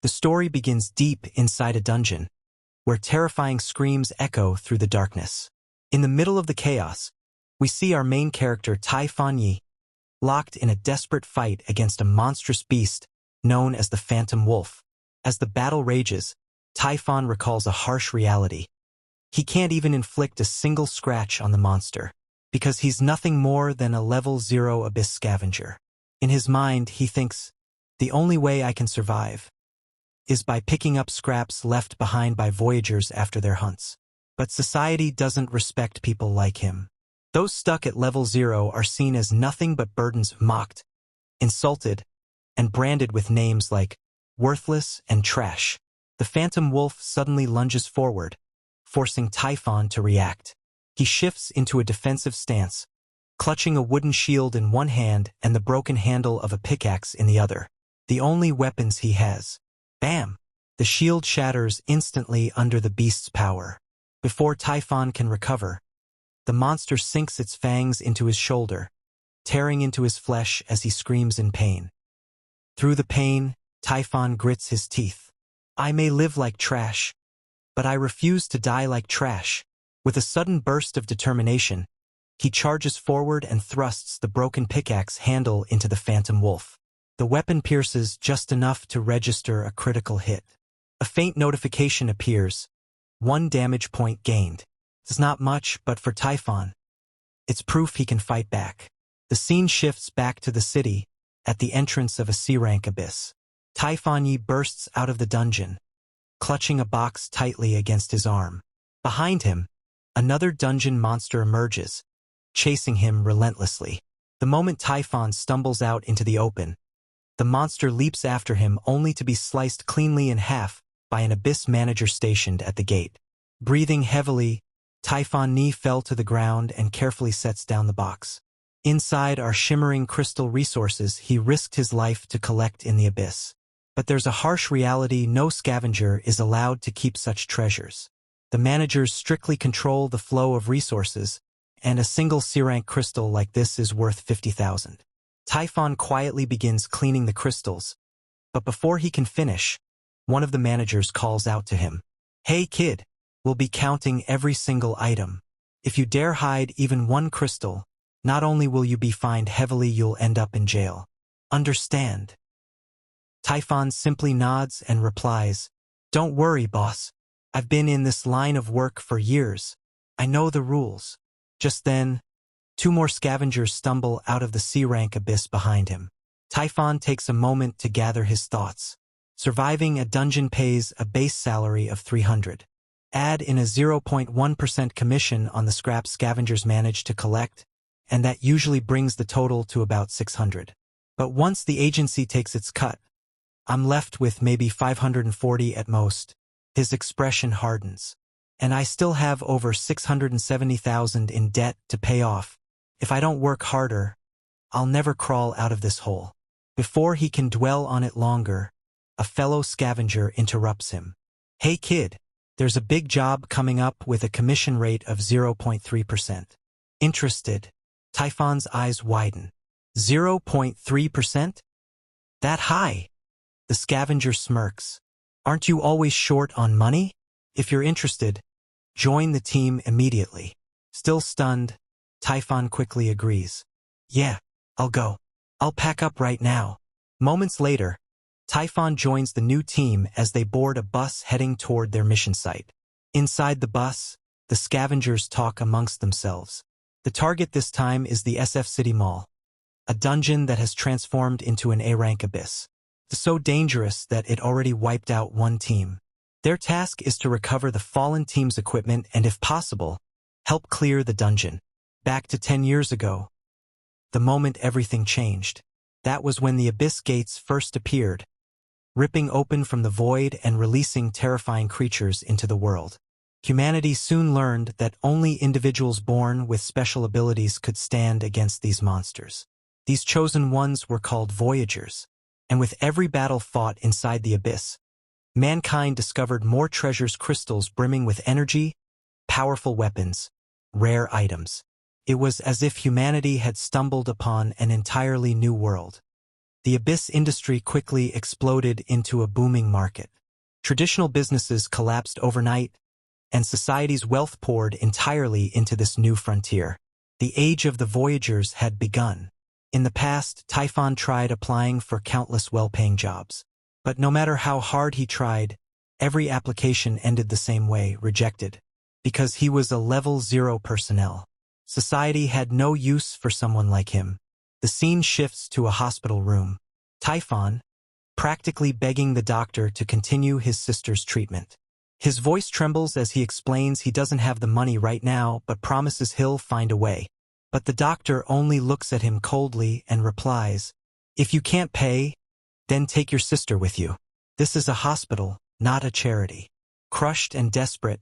The story begins deep inside a dungeon, where terrifying screams echo through the darkness. In the middle of the chaos, we see our main character Tai Fan Yi, locked in a desperate fight against a monstrous beast known as the Phantom Wolf. As the battle rages, Tai Fan recalls a harsh reality. He can't even inflict a single scratch on the monster, because he's nothing more than a level 0 abyss scavenger. In his mind, he thinks, the only way I can survive is by picking up scraps left behind by voyagers after their hunts. But society doesn't respect people like him. Those stuck at level 0 are seen as nothing but burdens, mocked, insulted, and branded with names like worthless and trash. The Phantom Wolf suddenly lunges forward, forcing Tai Fan to react. He shifts into a defensive stance, clutching a wooden shield in one hand and the broken handle of a pickaxe in the other, the only weapons he has. Bam! The shield shatters instantly under the beast's power. Before Tai Fan can recover, the monster sinks its fangs into his shoulder, tearing into his flesh as he screams in pain. Through the pain, Tai Fan grits his teeth. I may live like trash, but I refuse to die like trash. With a sudden burst of determination, he charges forward and thrusts the broken pickaxe handle into the Phantom Wolf. The weapon pierces just enough to register a critical hit. A faint notification appears. 1 damage point gained. It's not much, but for Tai Fan, it's proof he can fight back. The scene shifts back to the city, at the entrance of a C-rank abyss. Tai Fan Yi bursts out of the dungeon, clutching a box tightly against his arm. Behind him, another dungeon monster emerges, chasing him relentlessly. The moment Tai Fan stumbles out into the open, the monster leaps after him only to be sliced cleanly in half by an abyss manager stationed at the gate. Breathing heavily, Tai Fan Yi fell to the ground and carefully sets down the box. Inside are shimmering crystal resources he risked his life to collect in the abyss. But there's a harsh reality: no scavenger is allowed to keep such treasures. The managers strictly control the flow of resources, and a single C-rank crystal like this is worth 50,000. Tai Fan quietly begins cleaning the crystals, but before he can finish, one of the managers calls out to him. Hey kid, we'll be counting every single item. If you dare hide even one crystal, not only will you be fined heavily, you'll end up in jail. Understand? Tai Fan simply nods and replies, Don't worry, boss. I've been in this line of work for years. I know the rules. Just then, 2 more scavengers stumble out of the C-rank abyss behind him. Tai Fan takes a moment to gather his thoughts. Surviving a dungeon pays a base salary of 300. Add in a 0.1% commission on the scraps scavengers manage to collect, and that usually brings the total to about 600. But once the agency takes its cut, I'm left with maybe 540 at most. His expression hardens. And I still have over 670,000 in debt to pay off. If I don't work harder, I'll never crawl out of this hole. Before he can dwell on it longer, a fellow scavenger interrupts him. Hey kid, there's a big job coming up with a commission rate of 0.3%. Interested? Tai Fan's eyes widen. 0.3%? That high? The scavenger smirks. Aren't you always short on money? If you're interested, join the team immediately. Still stunned, Tai Fan quickly agrees. Yeah, I'll go. I'll pack up right now. Moments later, Tai Fan joins the new team as they board a bus heading toward their mission site. Inside the bus, the scavengers talk amongst themselves. The target this time is the SF City Mall, a dungeon that has transformed into an A-rank abyss. It's so dangerous that it already wiped out one team. Their task is to recover the fallen team's equipment and, if possible, help clear the dungeon. Back to 10 years ago, the moment everything changed. That was when the abyss gates first appeared, ripping open from the void and releasing terrifying creatures into the world. Humanity soon learned that only individuals born with special abilities could stand against these monsters. These chosen ones were called voyagers, and with every battle fought inside the abyss, mankind discovered more treasures, crystals brimming with energy, powerful weapons, rare items. It was as if humanity had stumbled upon an entirely new world. The abyss industry quickly exploded into a booming market. Traditional businesses collapsed overnight, and society's wealth poured entirely into this new frontier. The age of the voyagers had begun. In the past, Typhon tried applying for countless well-paying jobs. But no matter how hard he tried, every application ended the same way, rejected. Because he was a level 0 personnel. Society had no use for someone like him. The scene shifts to a hospital room. Typhon, practically begging the doctor to continue his sister's treatment. His voice trembles as he explains he doesn't have the money right now but promises he'll find a way. But the doctor only looks at him coldly and replies, "If you can't pay, then take your sister with you. This is a hospital, not a charity." Crushed and desperate,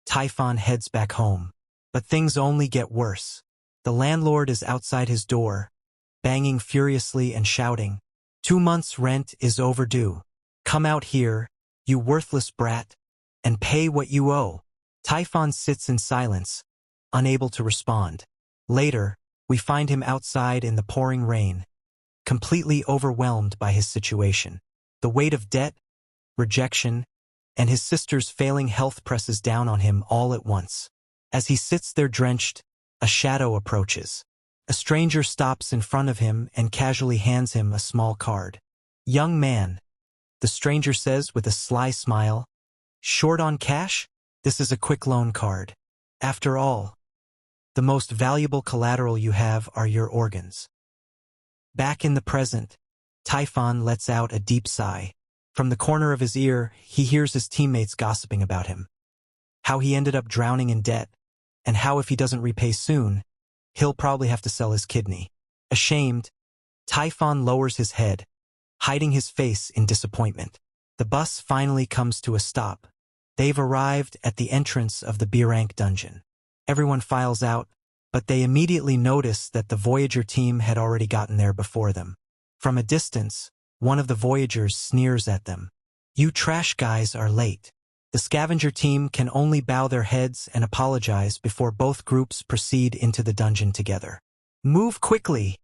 Typhon heads back home. But things only get worse. The landlord is outside his door, banging furiously and shouting, "2 months' rent is overdue. Come out here, you worthless brat, and pay what you owe." Typhon sits in silence, unable to respond. Later, we find him outside in the pouring rain, completely overwhelmed by his situation. The weight of debt, rejection, and his sister's failing health presses down on him all at once. As he sits there drenched, a shadow approaches. A stranger stops in front of him and casually hands him a small card. "Young man," the stranger says with a sly smile, "short on cash? This is a quick loan card. After all, the most valuable collateral you have are your organs." Back in the present, Typhon lets out a deep sigh. From the corner of his ear, he hears his teammates gossiping about him. How he ended up drowning in debt, and how if he doesn't repay soon, he'll probably have to sell his kidney. Ashamed, Typhon lowers his head, hiding his face in disappointment. The bus finally comes to a stop. They've arrived at the entrance of the B-rank dungeon. Everyone files out, but they immediately notice that the Voyager team had already gotten there before them. From a distance, one of the Voyagers sneers at them. "You trash guys are late." The scavenger team can only bow their heads and apologize before both groups proceed into the dungeon together. "Move quickly,"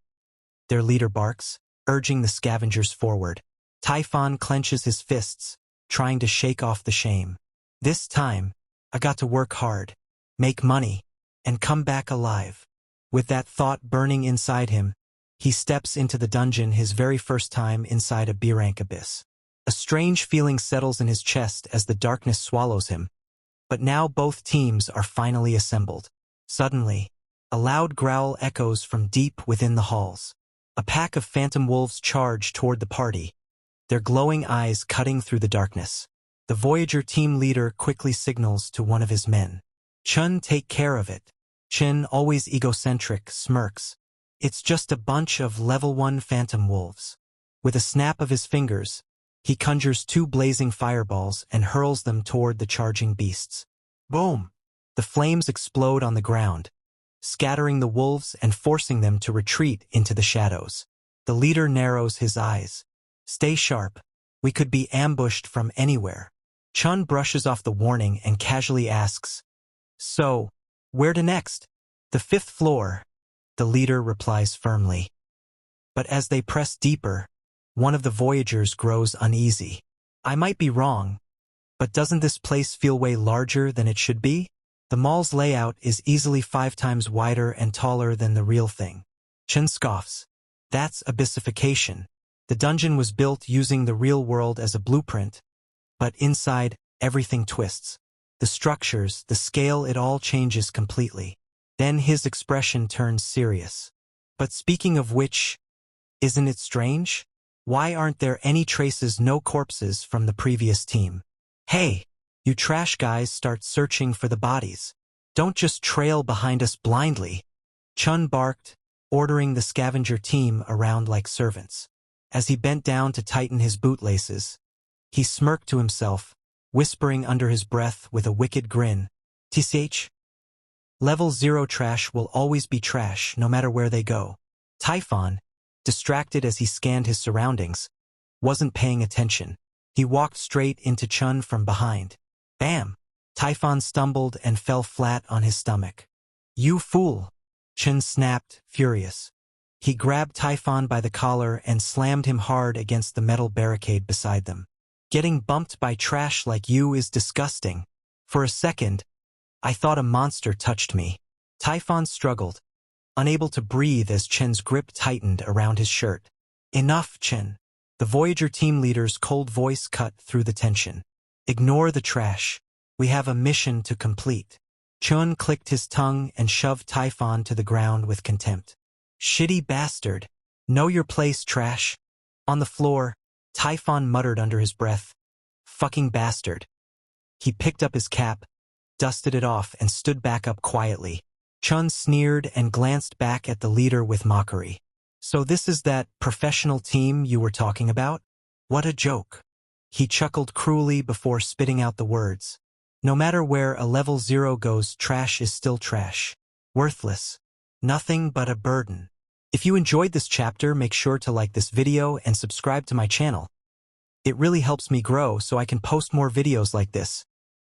their leader barks, urging the scavengers forward. Typhon clenches his fists, trying to shake off the shame. "This time, I got to work hard, make money, and come back alive." With that thought burning inside him, he steps into the dungeon his very first time inside a B-rank abyss. A strange feeling settles in his chest as the darkness swallows him. But now both teams are finally assembled. Suddenly, a loud growl echoes from deep within the halls. A pack of phantom wolves charge toward the party, their glowing eyes cutting through the darkness. The Voyager team leader quickly signals to one of his men. "Chun, take care of it." Chin, always egocentric, smirks. "It's just a bunch of level 1 phantom wolves." With a snap of his fingers, he conjures 2 blazing fireballs and hurls them toward the charging beasts. Boom! The flames explode on the ground, scattering the wolves and forcing them to retreat into the shadows. The leader narrows his eyes. "Stay sharp. We could be ambushed from anywhere." Chun brushes off the warning and casually asks, "So, where to next?" "The 5th floor," the leader replies firmly. But as they press deeper, one of the Voyagers grows uneasy. "I might be wrong, but doesn't this place feel way larger than it should be? The mall's layout is easily 5 times wider and taller than the real thing." Chen scoffs. "That's abyssification. The dungeon was built using the real world as a blueprint, but inside, everything twists. The structures, the scale, it all changes completely." Then his expression turns serious. "But speaking of which, isn't it strange? Why aren't there any traces, no corpses from the previous team? Hey, you trash guys, start searching for the bodies. Don't just trail behind us blindly." Chun barked, ordering the scavenger team around like servants. As he bent down to tighten his bootlaces, he smirked to himself, whispering under his breath with a wicked grin, "TCH? Level 0 trash will always be trash no matter where they go." Typhon, distracted as he scanned his surroundings, wasn't paying attention. He walked straight into Chun from behind. Bam! Typhon stumbled and fell flat on his stomach. "You fool!" Chun snapped, furious. He grabbed Typhon by the collar and slammed him hard against the metal barricade beside them. Getting bumped by trash like you is disgusting. For a second, I thought a monster touched me. Typhon struggled, unable to breathe as Chen's grip tightened around his shirt. Enough, Chen. The Voyager team leader's cold voice cut through the tension. Ignore the trash. We have a mission to complete. Chun clicked his tongue and shoved Typhon to the ground with contempt. Shitty bastard. Know your place, trash. On the floor, Typhon muttered under his breath. Fucking bastard. He picked up his cap, dusted it off, and stood back up quietly. Chun sneered and glanced back at the leader with mockery. So this is that professional team you were talking about? What a joke. He chuckled cruelly before spitting out the words. No matter where a level 0 goes, trash is still trash. Worthless. Nothing but a burden. If you enjoyed this chapter, make sure to like this video and subscribe to my channel. It really helps me grow so I can post more videos like this.